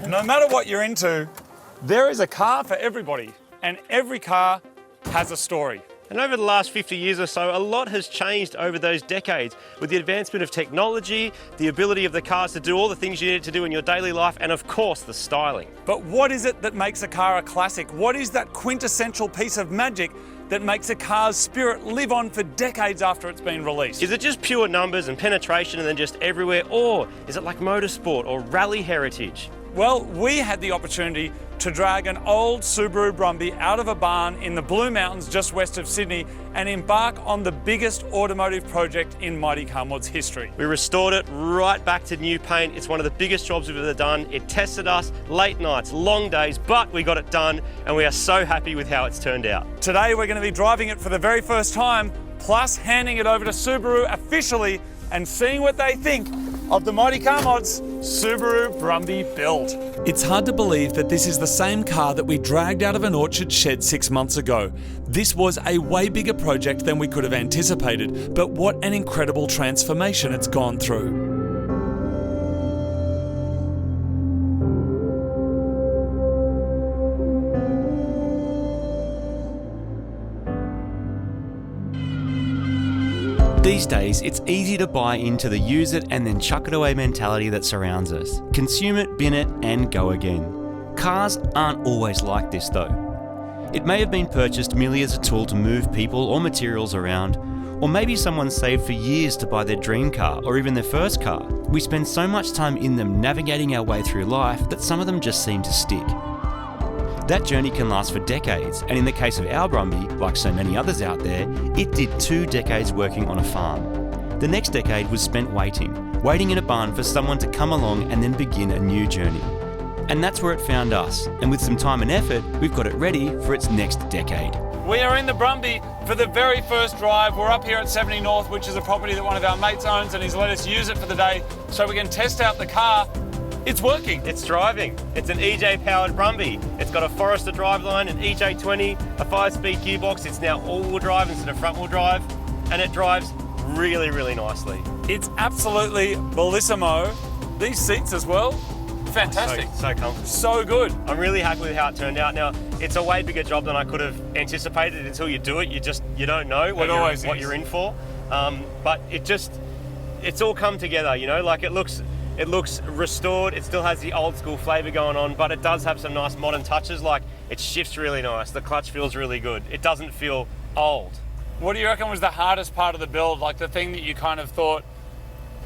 No matter what you're into, there is a car for everybody, and every car has a story. And over the last 50 years or so, a lot has changed over those decades with the advancement of technology, the ability of the cars to do all the things you need it to do in your daily life, and of course, the styling. But what is it that makes a car a classic? What is that quintessential piece of magic that makes a car's spirit live on for decades after it's been released? Is it just pure numbers and penetration and then just everywhere, or is it like motorsport or rally heritage? Well, we had the opportunity to drag an old Subaru Brumby out of a barn in the Blue Mountains just west of Sydney and embark on the biggest automotive project in Mighty Car Mod's history. We restored it right back to new paint. It's one of the biggest jobs we've ever done. It tested us, late nights, long days, but we got it done and we are so happy with how it's turned out. Today we're going to be driving it for the very first time, plus handing it over to Subaru officially and seeing what they think of the Mighty Car Mod's Subaru Brumby build. It's hard to believe that this is the same car that we dragged out of an orchard shed 6 months ago. This was a way bigger project than we could have anticipated, but what an incredible transformation it's gone through. These days, it's easy to buy into the use it and then chuck it away mentality that surrounds us. Consume it, bin it, and go again. Cars aren't always like this though. It may have been purchased merely as a tool to move people or materials around, or maybe someone saved for years to buy their dream car or even their first car. We spend so much time in them navigating our way through life that some of them just seem to stick. That journey can last for decades, and in the case of our Brumby, like so many others out there, it did 2 decades working on a farm. The next decade was spent waiting in a barn for someone to come along and then begin a new journey. And that's where it found us, and with some time and effort, we've got it ready for its next decade. We are in the Brumby for the very first drive. We're up here at 70 North, which is a property that one of our mates owns, and he's let us use it for the day so we can test out the car. It's working. It's driving. It's an EJ powered Brumby. It's got a Forester driveline, an EJ20, a 5-speed gearbox. It's now all-wheel drive instead of front-wheel drive, and it drives really, really nicely. It's absolutely bellissimo. These seats as well, fantastic. So comfortable. So good. I'm really happy with how it turned out. Now, it's a way bigger job than I could have anticipated. Until you do it, you don't know what you're in for. But it's all come together, you know, like it looks restored. It still has the old school flavour going on, but it does have some nice modern touches, like it shifts really nice. The clutch feels really good. It doesn't feel old. What do you reckon was the hardest part of the build? Like the thing that you kind of thought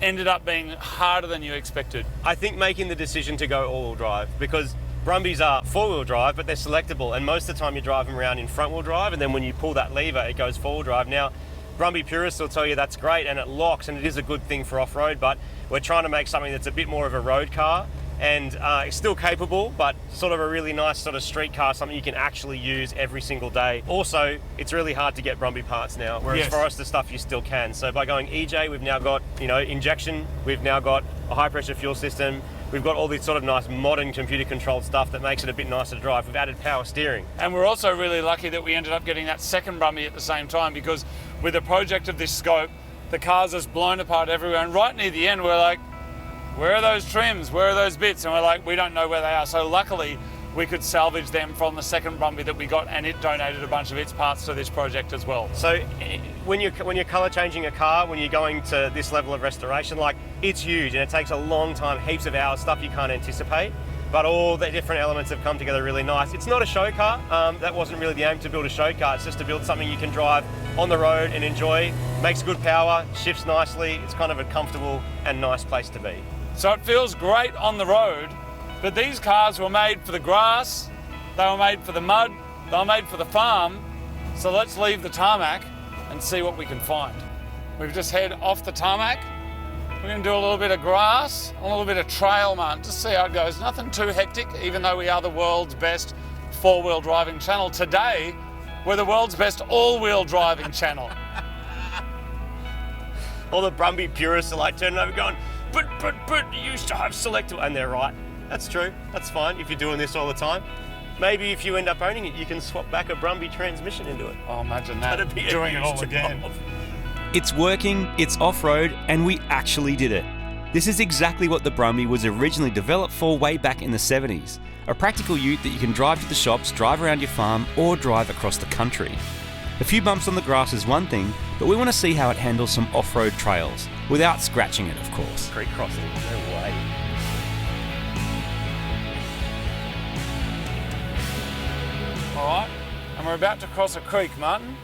ended up being harder than you expected? I think making the decision to go all-wheel drive, because Brumbies are four-wheel drive, but they're selectable, and most of the time you drive them around in front-wheel drive, and then when you pull that lever, it goes four-wheel drive. Now, Brumby purists will tell you that's great and it locks and it is a good thing for off-road, but we're trying to make something that's a bit more of a road car and it's still capable, but sort of a really nice sort of street car, something you can actually use every single day. Also, it's really hard to get Brumby parts now, whereas Forester stuff you still can. So by going EJ, we've now got, injection, we've now got a high pressure fuel system, we've got all this sort of nice modern computer controlled stuff that makes it a bit nicer to drive. We've added power steering. And we're also really lucky that we ended up getting that second Brumby at the same time, because with a project of this scope, the car's just blown apart everywhere. And right near the end, we're like, where are those trims? Where are those bits? And we're like, we don't know where they are. So luckily, we could salvage them from the second Brumby that we got, and it donated a bunch of its parts to this project as well. So when you're colour changing a car, when you're going to this level of restoration, like, it's huge and it takes a long time, heaps of hours, stuff you can't anticipate. But all the different elements have come together really nice. It's not a show car. That wasn't really the aim, to build a show car. It's just to build something you can drive on the road and enjoy. Makes good power, shifts nicely. It's kind of a comfortable and nice place to be. So it feels great on the road, but these cars were made for the grass, they were made for the mud, they were made for the farm. So let's leave the tarmac and see what we can find. We've just head off the tarmac. We're going to do a little bit of grass, a little bit of trail, man, just see how it goes. Nothing too hectic, even though we are the world's best four-wheel driving channel. Today, we're the world's best all-wheel driving channel. All the Brumby purists are like turning over going, but you used to have selectable, and they're right. That's true, that's fine if you're doing this all the time. Maybe if you end up owning it, you can swap back a Brumby transmission into it. Oh, imagine that, That'd be doing it all again. It's working, it's off-road, and we actually did it. This is exactly what the Brumby was originally developed for way back in the 70s. A practical ute that you can drive to the shops, drive around your farm, or drive across the country. A few bumps on the grass is one thing, but we want to see how it handles some off-road trails, without scratching it, of course. Creek crossing, no way. All right, and we're about to cross a creek, Martin.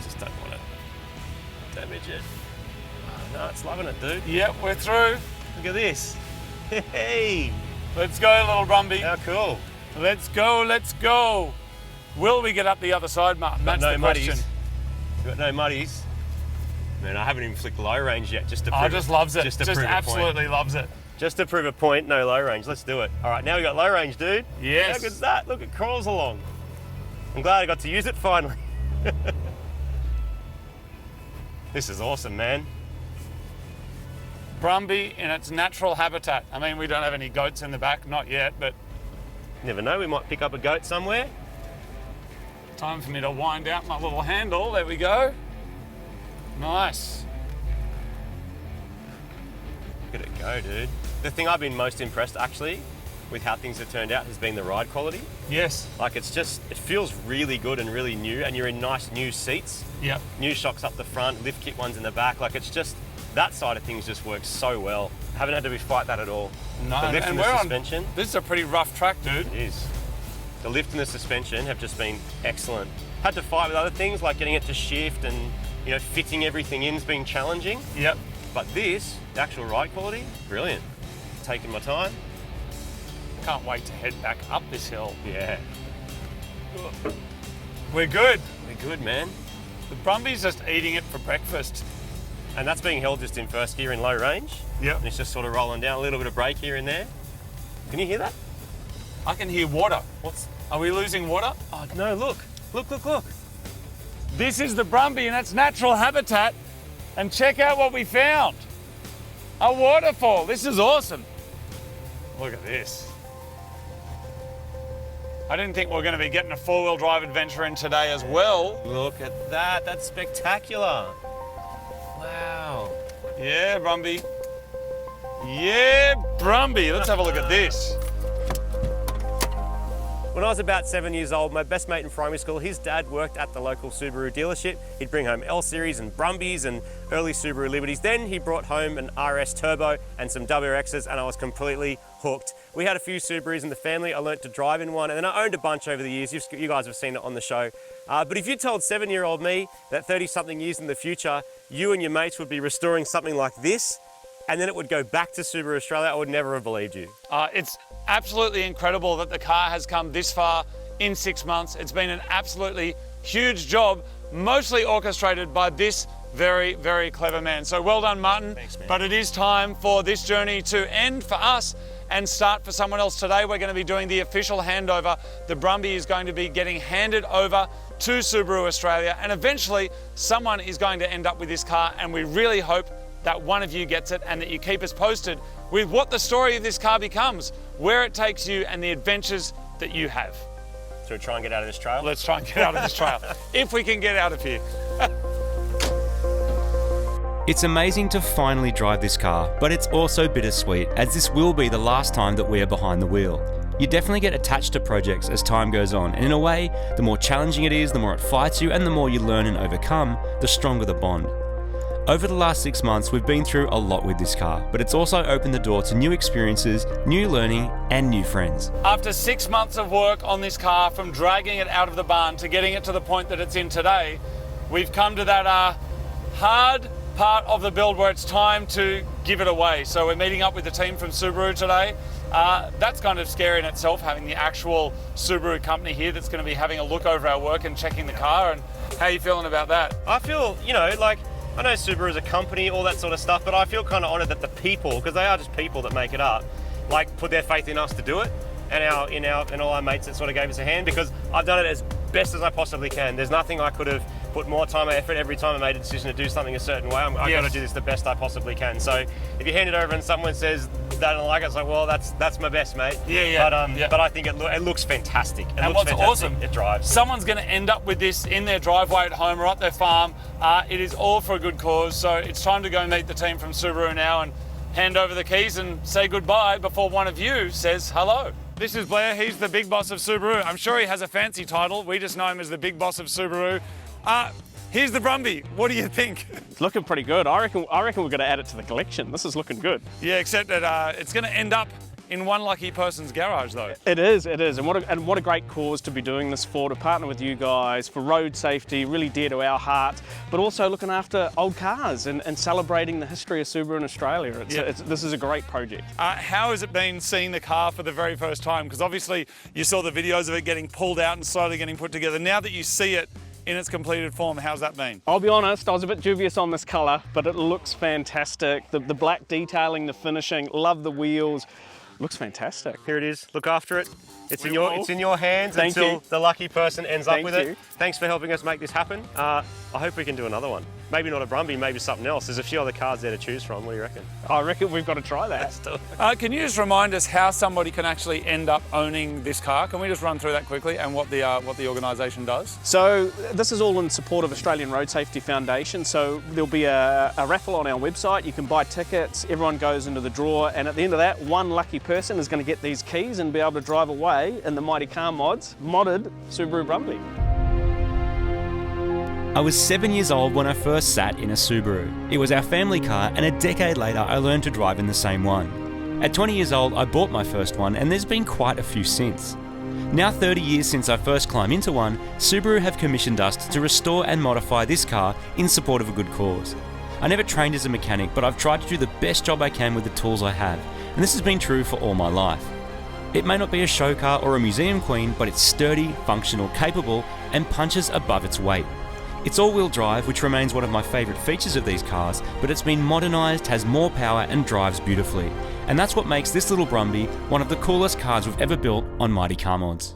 Just don't want to damage it. Oh, no, it's loving it, dude. Yep, we're through. Look at this. Hey, Let's go, little Brumby. how cool. Let's go, let's go. Will we get up the other side, Martin? That's no the question. muddies. We've got no muddies. Man, I haven't even flicked low range yet, just to prove Just loves it. Just to Just prove a point. absolutely loves it. Just to prove a point, no low range. Let's do it. All right, now we got low range, dude. Yes. How good's that? Look, it crawls along. I'm glad I got to use it finally. This is awesome, man. Brumby in its natural habitat. I mean, we don't have any goats in the back, not yet, but Never know, we might pick up a goat somewhere. time for me to wind out my little handle. There we go. Nice. Look at it go, dude. The thing I've been most impressed, actually, with how things have turned out has been the ride quality. Yes. Like, it feels really good and really new, and you're in nice new seats. Yep. New shocks up the front, lift kit ones in the back. Like, it's just, that side of things just works so well. Haven't had to fight that at all. No, The lift and and the we're suspension. on. This is a pretty rough track, dude. It is. The lift and the suspension have just been excellent. Had to fight with other things like getting it to shift and, you know, fitting everything in has been challenging. Yep. But this, the actual ride quality, brilliant. Taking my time. Can't wait to head back up this hill. Yeah. We're good. We're good, man. The Brumby's just eating it for breakfast. And that's being held just in first gear in low range. Yep. And it's just sort of rolling down, a little bit of brake here and there. Can you hear that? I can hear water. What's... Are we losing water? Oh, no, look. Look, look, look. This is the Brumby in its natural habitat. And check out what we found. A waterfall. This is awesome. Look at this. I didn't think we were going to be getting a four-wheel drive adventure in today as well. Look at that. That's spectacular. Wow. Yeah, Brumby. Yeah, Brumby. Let's have a look at this. When I was about 7 years old, my best mate in primary school, his dad worked at the local Subaru dealership. He'd bring home L-Series and Brumbies and early Subaru Liberties. Then he brought home an RS Turbo and some WRXs, and I was completely hooked. We had a few Subarus in the family. I learnt to drive in one, and then I owned a bunch over the years. You guys have seen it on the show. But if you told 7-year-old me that 30-something years in the future, you and your mates would be restoring something like this, and then it would go back to Subaru Australia, I would never have believed you. It's absolutely incredible that the car has come this far in 6 months. It's been an absolutely huge job, mostly orchestrated by this very, very clever man. So well done, Martin. Thanks, man. But it is time for this journey to end for us and start for someone else. Today we're going to be doing the official handover. The Brumby is going to be getting handed over to Subaru Australia, and eventually someone is going to end up with this car, and we really hope that one of you gets it and that you keep us posted with what the story of this car becomes, where it takes you, and the adventures that you have. So we try and get out of this trail? Let's try and get out of this trail, if we can get out of here. It's amazing to finally drive this car, but it's also bittersweet, as this will be the last time that we are behind the wheel. You definitely get attached to projects as time goes on, and in a way, the more challenging it is, the more it fights you, and the more you learn and overcome, the stronger the bond. Over the last 6 months, we've been through a lot with this car, but it's also opened the door to new experiences, new learning, and new friends. After 6 months of work on this car, from dragging it out of the barn to getting it to the point that it's in today, we've come to that hard part of the build where it's time to give it away. So we're meeting up with the team from Subaru today. That's kind of scary in itself, having the actual Subaru company here that's going to be having a look over our work and checking the car. And how are you feeling about that? I feel, you know, like, I know Subaru is a company, all that sort of stuff, but I feel kind of honoured that the people, because they are just people that make it up, like put their faith in us to do it, and all our mates that sort of gave us a hand, because I've done it as best as I possibly can. There's nothing I could have put more time and effort every time I made a decision to do something a certain way. I've got to do this the best I possibly can. So if you hand it over and someone says loved that and I like it. It's like, well, that's my best, mate. Yeah. But I think it looks fantastic. And what's awesome, it drives. Someone's going to end up with this in their driveway at home or at their farm. It is all for a good cause. So it's time to go meet the team from Subaru now and hand over the keys and say goodbye before one of you says hello. This is Blair. He's the big boss of Subaru. I'm sure he has a fancy title. We just know him as the big boss of Subaru. Here's the Brumby. What do you think? It's looking pretty good. I reckon we're going to add it to the collection. This is looking good. Yeah, except that it's going to end up in one lucky person's garage, though. It is. And what a great cause to be doing this for, to partner with you guys for road safety, really dear to our hearts, but also looking after old cars and celebrating the history of Subaru in Australia. This is a great project. How has it been seeing the car for the very first time? Because obviously you saw the videos of it getting pulled out and slowly getting put together. Now that you see it in its completed form, how's that been? I'll be honest, I was a bit dubious on this colour, but it looks fantastic. The black detailing, the finishing, love the wheels. Looks fantastic. Here it is. Look after it. It's in your hands until the lucky person ends up with it. Thanks for helping us make this happen. I hope we can do another one. Maybe not a Brumby, maybe something else. There's a few other cars there to choose from. What do you reckon? I reckon we've got to try that. Can you just remind us how somebody can actually end up owning this car? Can we just run through that quickly and what the organisation does? So this is all in support of Australian Road Safety Foundation. So there'll be a raffle on our website. You can buy tickets, everyone goes into the draw, and at the end of that, one lucky person is going to get these keys and be able to drive away in the Mighty Car Mods modded Subaru Brumby. I was 7 years old when I first sat in a Subaru. It was our family car, and a decade later I learned to drive in the same one. At 20 years old I bought my first one, and there's been quite a few since. Now 30 years since I first climbed into one, Subaru have commissioned us to restore and modify this car in support of a good cause. I never trained as a mechanic, but I've tried to do the best job I can with the tools I have, and this has been true for all my life. It may not be a show car or a museum queen, but it's sturdy, functional, capable, and punches above its weight. It's all-wheel drive, which remains one of my favourite features of these cars, but it's been modernised, has more power and drives beautifully. And that's what makes this little Brumby one of the coolest cars we've ever built on Mighty Car Mods.